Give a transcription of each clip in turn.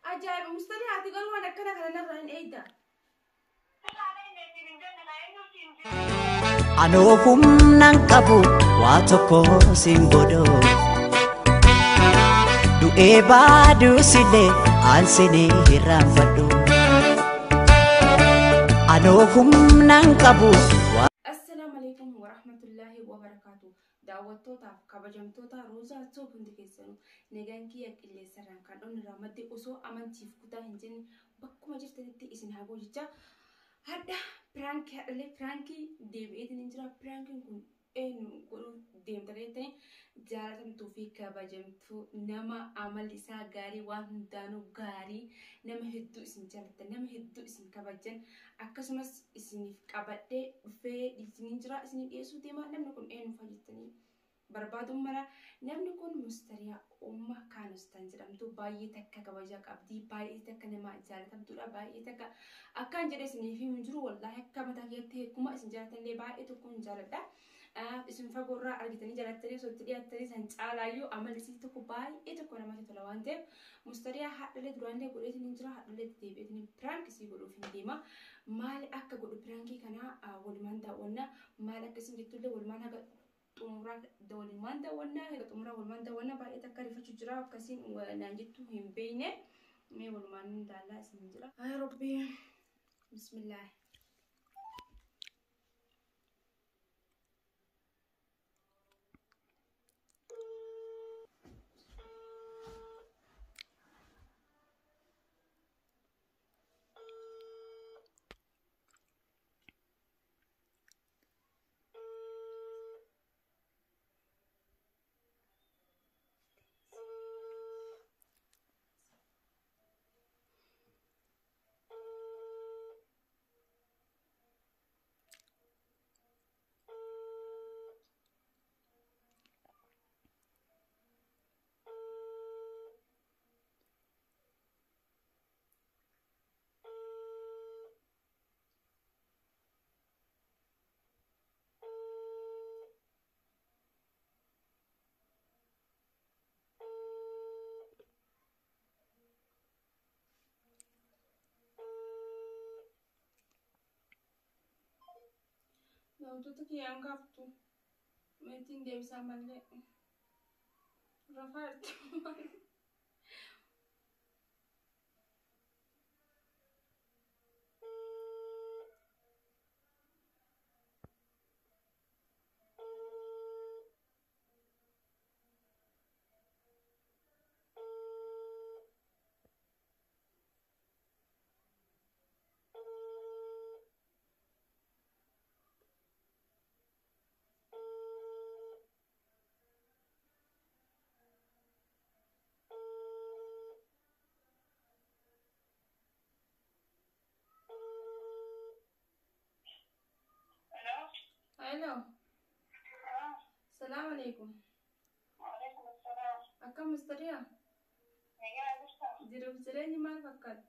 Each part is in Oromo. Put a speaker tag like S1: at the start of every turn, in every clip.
S1: أجايب مستريحة تقول وأنا كنا نرى إيدا
S2: Anofum nang kabu watoko singodo du eba du sile ansini hirafado Anofum nang kabu
S1: السلام عليكم ورحمة الله وبركاته دعوتوتا كبجمتوتا روزا توب هندكيسنو نجانكي اللي سران كانون رامدي أسو أمانتيف كتا هنجن بكو مجرتني إسن هاجو جتا هذا برانك اللي برانكي ديب إذن إنجرا برانكي كون إنه كونو ديم تريتني جالتم توفيق كبجمتو نما عمل إسا غاري وهندانو غاري نما هدو إسن جالتا نما هدو إسن كبجن akkasumas isiniif qabadhee dhufee isiniin jira isiniin dhiyeessuu deema namni kun eenyu fayyadtanii barbaadun mara namni kun mustariyaa umma kaanustan jedhamtu baay'ee takka kabaja qabdi baay'ee takka nama jaalatamtuudha baay'ee takka akkaan jedhee isiniif hin jiru wallaahi akka mataa keessatti heekuma isin jaalatanillee baay'ee tokko hin jaaladha isin fagoorraa argitanii jaalattanii sotti dhiyaattanii san caalaayyuu amallisii tokko baay'ee tokko namatti tola waan ta'eef mustariyaa haadhalee duraanillee godheetiin hin jira haadhalee deebi'eetiin piraanksii godhuuf hin deema maal akka godhu pirankii kana walumaan daawwanna maal akkasiin jettullee walumaan haga xumuraa walumaan daawwanna haga xumuraa walumaan daawwanna baay'ee takka rifachuu jira akkasiin naan jettu hin beekne mee walumaan daallaa isin jira ay rabbi bismillah Wantoota kiyyaan gaaftu meetiin deebisaa malee rafaa jirtu. Hello. Salam alaikum.
S3: وعليكم السلام.
S1: Akkam mustariyaa?
S3: نجاة بشرة.
S1: Jiruuf jireenyi maal fakkaatti?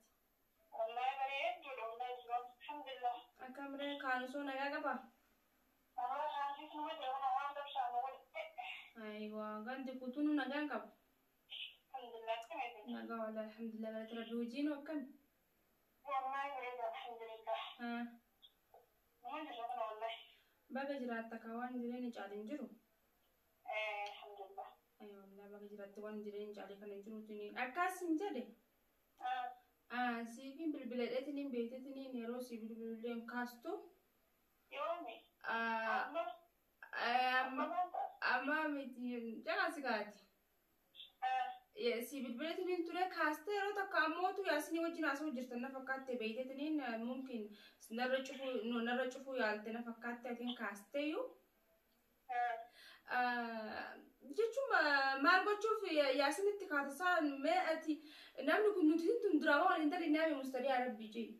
S3: والله بريء جل والله يسلم الحمد لله.
S1: Akkam ree kaanusoo nagaa qaba?
S3: والله عندي سمعة وأنا عارفة شو أقول.
S1: Aywa ganti kutuunu nagaan qabu.
S3: الحمد لله كويس.
S1: Nagaa wallaahi alhamdulillah galata rabbi hojiin akkami?
S3: والله بريء الحمد لله.
S1: Haa
S3: ما أدري أنا والله.
S1: baga jiraatta ka waan jireenya caaleen jiru?
S3: الحمد لله.
S1: Aywa wallaahi baga jiraatte waan jireenya caalee kana jiruutiin akkas hin jedhe. Siifin bilbiladheetiin beekteetiin yeroo si bilbileen kaastu.
S3: يومي.
S1: Amma miti jagaasi gaati. Si bilbileetiin ture kaastee yeroo takka ammootu yaasinii wajjin haasa'u jirtan na fakkaatte beekteetiin mumkin narra cufuu yaalte na fakkaatte atiin kaasteeyyuu. Jechuun maal gochuuf yaasinitti kaatasaa mee ati namni kun nuti tun diraama waliin tarii naami mustariyaa rabbii jee.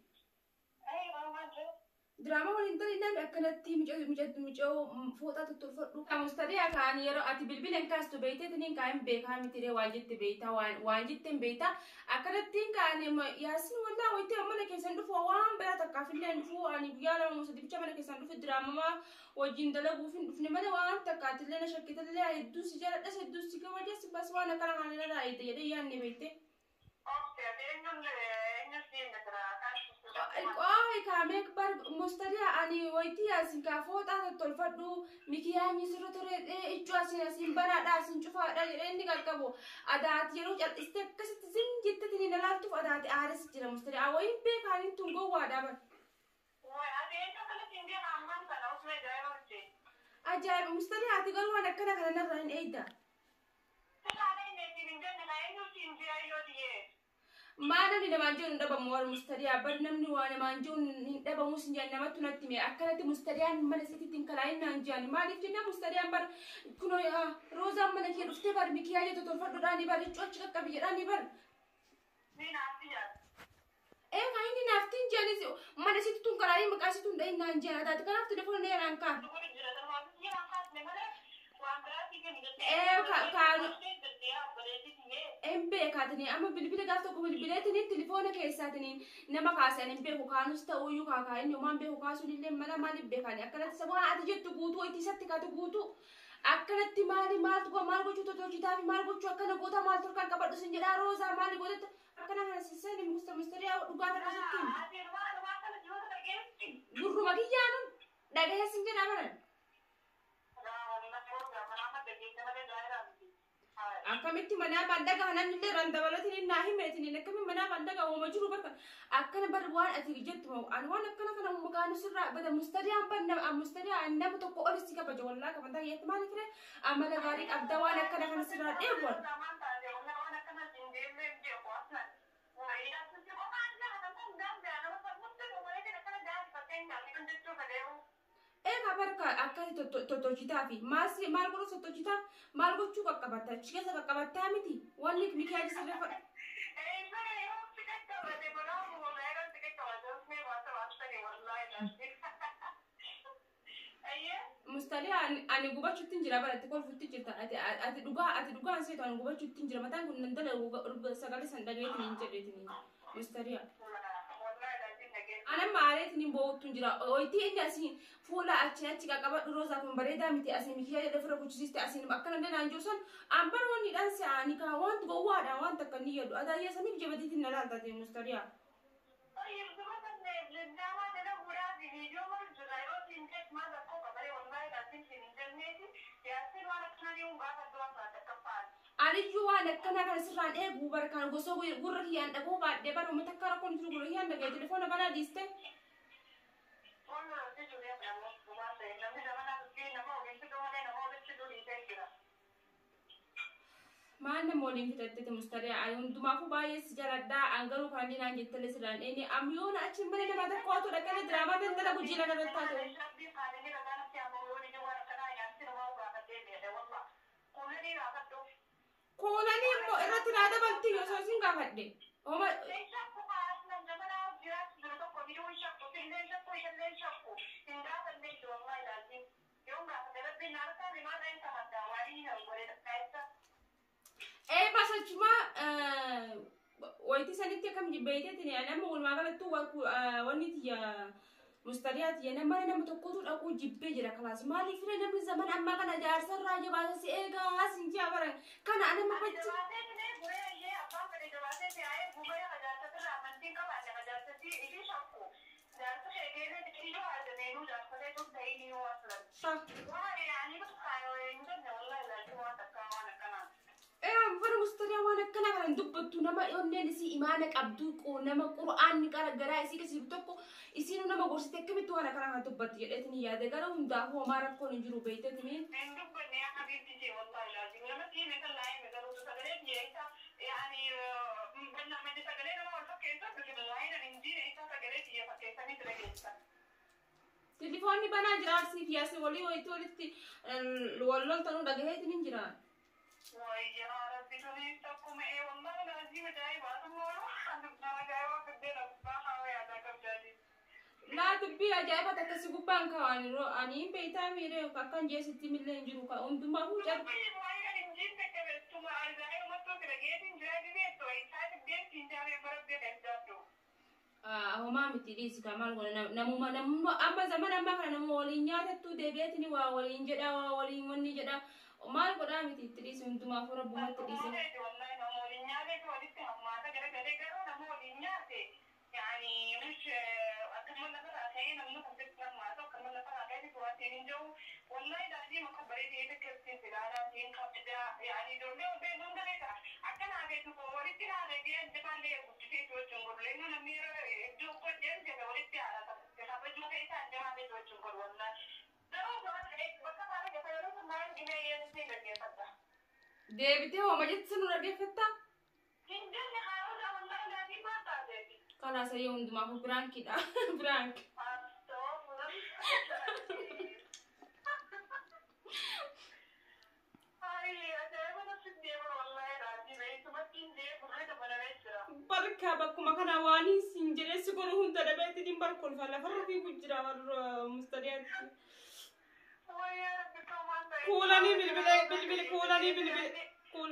S3: أيوة ما أدري.
S1: Diraama waliin tarii naami akkanatti micoo fooxaa tottolfadhu. Mustariyaa kaanii yeroo ati bilbileen kaastu beekteetiin kaan beekaa mitiree waan jette beektaa waan jetteen beektaa akkanattiin kaanii yaasin wallaa wayitee mana keessan dhufu waan biraa takkaafillee dhufu ani guyyaa lama musadicha mana keessan dhufu diraamamaa wajjin dalaguuf hin dhufne malee waan takkaatillee na shakkitallee hedduu si jaaladhas hedduu si kabajas bas waan akkana kaanirraa jedhee yaadne beektee. كاميك بر مستريع أني ويتي أسين كافوت أنا تلفدو مكياني سرطة إيجو أسين أسين برا أسين شوفا إني كابو أدات يروج استكست زين جت تني نلاتو أدات أعرس جرا مستريع وين بيك هني تونغو وادا أجايب مستريع تقول وانا كنا نرهن إيدا ما أنا نمانجون دبا موال مستريع برنامج وانا مانجون دبا موسنجان نما تنتمي أكلت مستريع من سيتي تنكلاين نانجاني ما نفجنا مستريع بر كنو يا روزا من كي رفتي بر مكياجي تطرفت داني بر يجوش كبي داني بر إيه كايني نفتين جاني من سيتي تنكلاين مكاسي تندين نانجانا تاتي كنا في تلفون نير أنكار إيه كانوا MP katini ama bilbila gafta ko bilbiletini telefona ke satini nama kasani MP ko kanus ta uyu ka ka inyo man be ko kasu dille mala mali be kani akala sabu ati jettu gutu iti satti ka gutu akala timali mal ko mal ko chuto chita fi mal ko chakana gota mal tur kan kabadu sinjira roza mal ko det akana hasisani mustariya duga ta kasatti gurru magiyanu daga hesinjira mana akkamitti mana bandaga hanan ille randabalatini nahi metini nakami mana bandaga o majru barka akkana bar waan ati jettu an waan akkana kana mukanu sirra bada mustariya banna mustariya annam to ko orisi ka bajo wallahi ka banda yetmani kire amala gari abda waan akkana kana sirra debon barka akkati totochita fi masi malgoro sotochita malgo chuka kabata chikesa kabata miti wani mikhaji sirfa mustali ani guba chutin jira bara tikol futti jirta ati duga anse to ani guba chutin jira matan kun nandala sagale sandaga yitini jedetini mustali أنا ما عرفت إني بوتون جرا ويتي إني أسين فولا أشياء تيجا كبر روزا كم بريدا متي أسين مكيا يدفر كوتشيست أسين بكرة ندنا نجوسن أمبر واني دانس يعني كوان تقوى دا وان تكني يدو هذا هي سمي جبتي تنلا تاتي مستريا Ari juwa nakana kana sirran e gubar kan goso gurra hiyan da go ba de bar mu takkara kon tru gurra hiyan daga telefona bana diste mana molin fitatte mustari ayun duma fu baye sijarada angaru kandi nan jettele sirran eni amyona achin bane da mata ko to da kana drama den da gujila da ta to Kolani mo irratti nada balti yo so singa fadde oma basa cuma waiti saniti kam jibete tini ana mo magala tu waniti ya mustariat ya nama nama tokkotu aku jibbe jira kelas mali fire nama zaman amma kana jarsa raja bahasa si ega sinja barang kana ana mabacci Bar mustariya wana kana kan dubbatu nama yonne si imanak abdu ko nama Qur'an ni kara gara isi kasi tokko isinu nama gorsite kemitu wana kana dubbat yedetni ya de gara hunda ho mara ko njuru beitetni dubbat ne habibti je wallahi lazim lama ti me kan laay me garu to sagale je ita yani banna me de sagale no wala ke to ke laay na inji ita sagale je pakke tani trege ita telefoni bana jirar si fiase wali wo ito litti wallo tanu daga hetni jira ويا ربي تريدكم ايه والله العظيم جايبه امورو انا جايبه في الدين الصباحه ويا ذاك الجديد لا تبي جايبه تكسبو بانك اني بيتا ميري كان جي 60 مليون جرو كا ما هو جاب هما متديس كمان ولا نمو أما زمان أما كنا نمو ولينيا تتو دبيتني وولين جدا وولين وني جدا وما القدام متديس أنتم ما فرب ما تديس
S3: والله لازم أخبري دي تكتب في العالم دين خبزة يعني دول بينهم ده أكن على تفوري تلا على دي أنت كان ليه كنت في توجهور لأنه نمير جو كل جن جدولي على تخبز جو كيس عندي ما في توجهور والله ده هو كمان بس أنا كفاية ما يمكن ينسي لك فتح
S1: deebitee hooma jetti sun dhaggeeffatta
S3: جنجل خلاص والله لازم ما تعرفي
S1: kalaasa yoo hundumaaf biraankiidha biraank barka bakkuma kana waan hin jedhessi godhu hunda dhabeetiin barkolfa lafarra fi gujjira warra mustadiyaatti kuulanii bilbile kuulanii bilbile kuul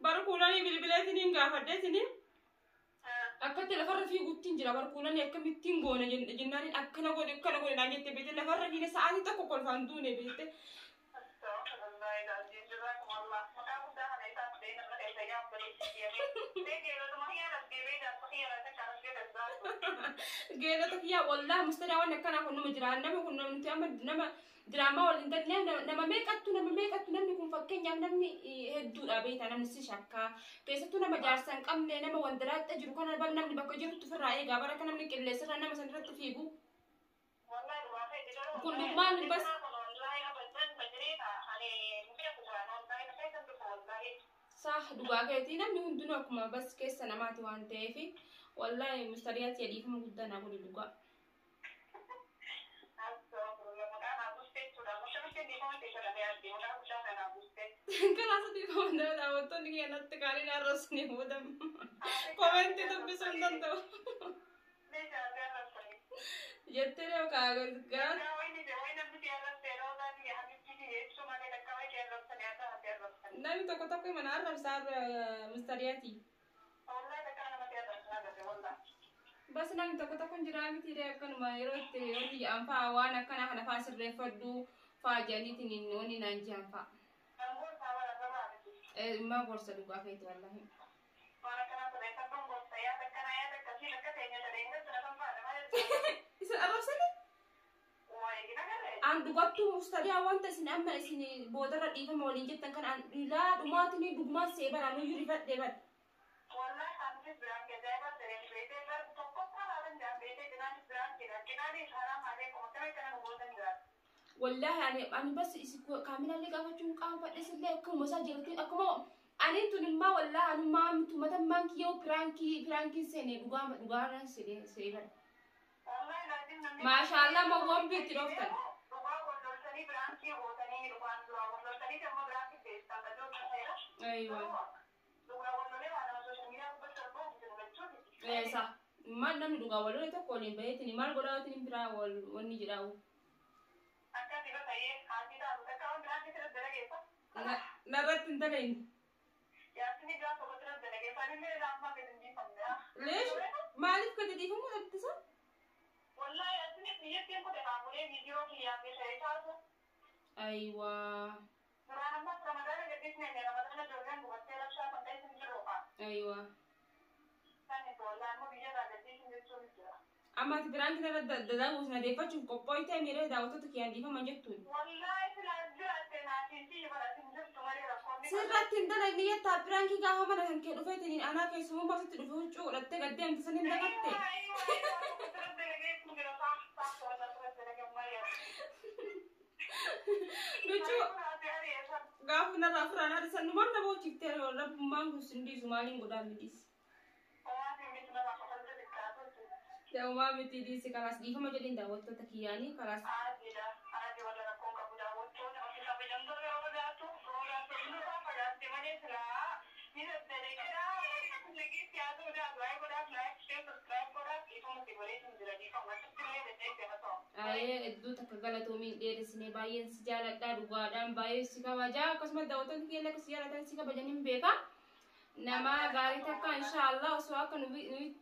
S1: bara kuulanii bilbileetiin hin gaafadheetiin akkatti lafarra fi guttiin jira bara kuulanii akkamittiin goona jennaaniin akkana godhe naan jette beete lafarra fiine sa'aatii tokko kolfaan duune beete geela takkiyaa wallaahi mustadaa waan akkanaa kun nama jiraan nama kun nuti amma nama diraamaa waliin tattee nama meeqattu namni kun fakkeenyaaf namni hedduudha beektaa namni si shakkaa keessattuu nama jaarsa hin qabne nama wandalaaxxa jiru kana bal namni bakka jirutti ofirraa eegaa bara akka namni qilleensarra nama san irratti fiigu kun dhugmaan bas صح دعاءتي نمني هندنا كم بس كيس أنا ما توان تافي والله مستريات يدي فم قدنا أقول الدعاء كلا سدي فم ده لا وطن كي أنا تكالي نارسني هو دم كومنت تبصون دندو جتة وكاغز كذا نامي تكو تكو من عرب صار مسترياتي بس نامي تكو تكو جرامي تيري كن ما يروت يودي أنفا وانا كنا هنا فاسر رفضو فاجاني تنينوني نانجي أنفا ما بورس دوغا فيت والله أعرف سنة an dugattu mustadia wanta isin amma isin boodara dhiifama waliin jettan kan an ilaa dhumaatini dhugmaa seebara nu yuri fadhe bad wallahi hamsi biraan keessa ba tere beete bar tokko kana dan beete dinan biraan kira kinani haram hale ko tame kana bodan jar wallahi ani bas isku kamila le gafachuun qaama fadhe sille akkuma sa jirti akkuma ani tunimma wallahi anuma mtumata manki yo pranki sene dhugaana seebara wallahi lazim masha Allah ma wambi tiroftan ايوه ايه صح ما نم دوغا ولا تقولين بيتني ما غداتني برا وني جراو اكا تيغا تاي حاجي دا تكاون برا تر درجه نرت انتلين يا سني جا فوتر درجه فاني مي راما كدني فمنا ليش مالك كده دي هم اتصل والله يا سني نيتي كده عامله فيديو كليا في شيء ايوه ايوه اما تبران كده ده وسنا دي فاتو كوبوي تاي ميره داوتو تكيان دي فما جتون والله سرت تندل نيه تابران كي غا همنا هنكي دفيتني انا كي سمو ما تدفو چو رت قدام تسنين دغت lucu gaaf na rafrana de sanu man na bo cikte rab mangu sindi sumali ngoda midis ya uma miti di sekalas di fama jadi nda waktu takiyani kalas ada wala ko ka buda waktu na kita bejando roda tu pada temane sala ni de kira lagi siado udah like share subscribe koda itu mesti boleh sendiri di fama sekali de te aye eddu takagalato min dere sine bayen sijala da dugadan baye sika waja kasma dawtan kiyela kasiyala tan sika bajanin beka nama gari takka inshallah uswa kan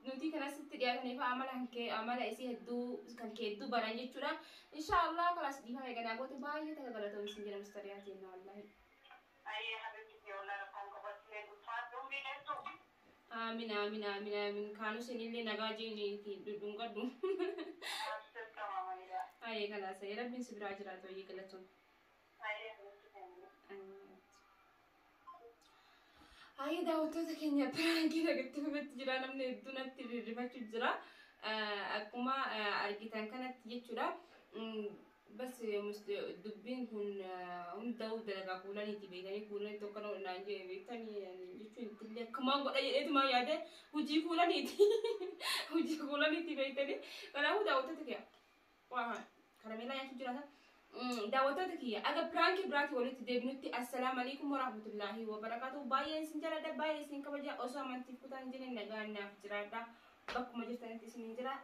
S1: nuti kana sitti diatani fa amala isi eddu kan ke eddu baran jechuudha inshallah kalas di fa gana gote baye takagalato min sinjira mustariyati inna wallahi aye habibti wallahi kan ko basle utfa dum bi netto آمين آمين آمين آمين كانوا سنين اللي نجاجيني دون قدوم هاي خلاص يا رب نسبر عجرات ويقلتهم هاي داوتوتا كينيا برانكي رجعت بتجرا نمني الدنيا تريفا تجرا أكما أرجعتان كانت يجرا بس دبين كون هم داود درجة كولاني تبيتاني كولاني توكلوا ناجي بيتاني يعني يجون تلي كمان قد أيه ما ياده وجي كولاني تي وجي كولاني تبيتاني كنا هو داوتوتا كيا واه كراميلا يعني تجرا دعوتك كيا أجا برانكي براكي وليت دبنتي السلام عليكم ورحمة الله وبركاته باي سنجرا ده باي سنكبجا أسوأ من تفكتان جنين نجار نافجرا ده بكم جفتان تسنجرا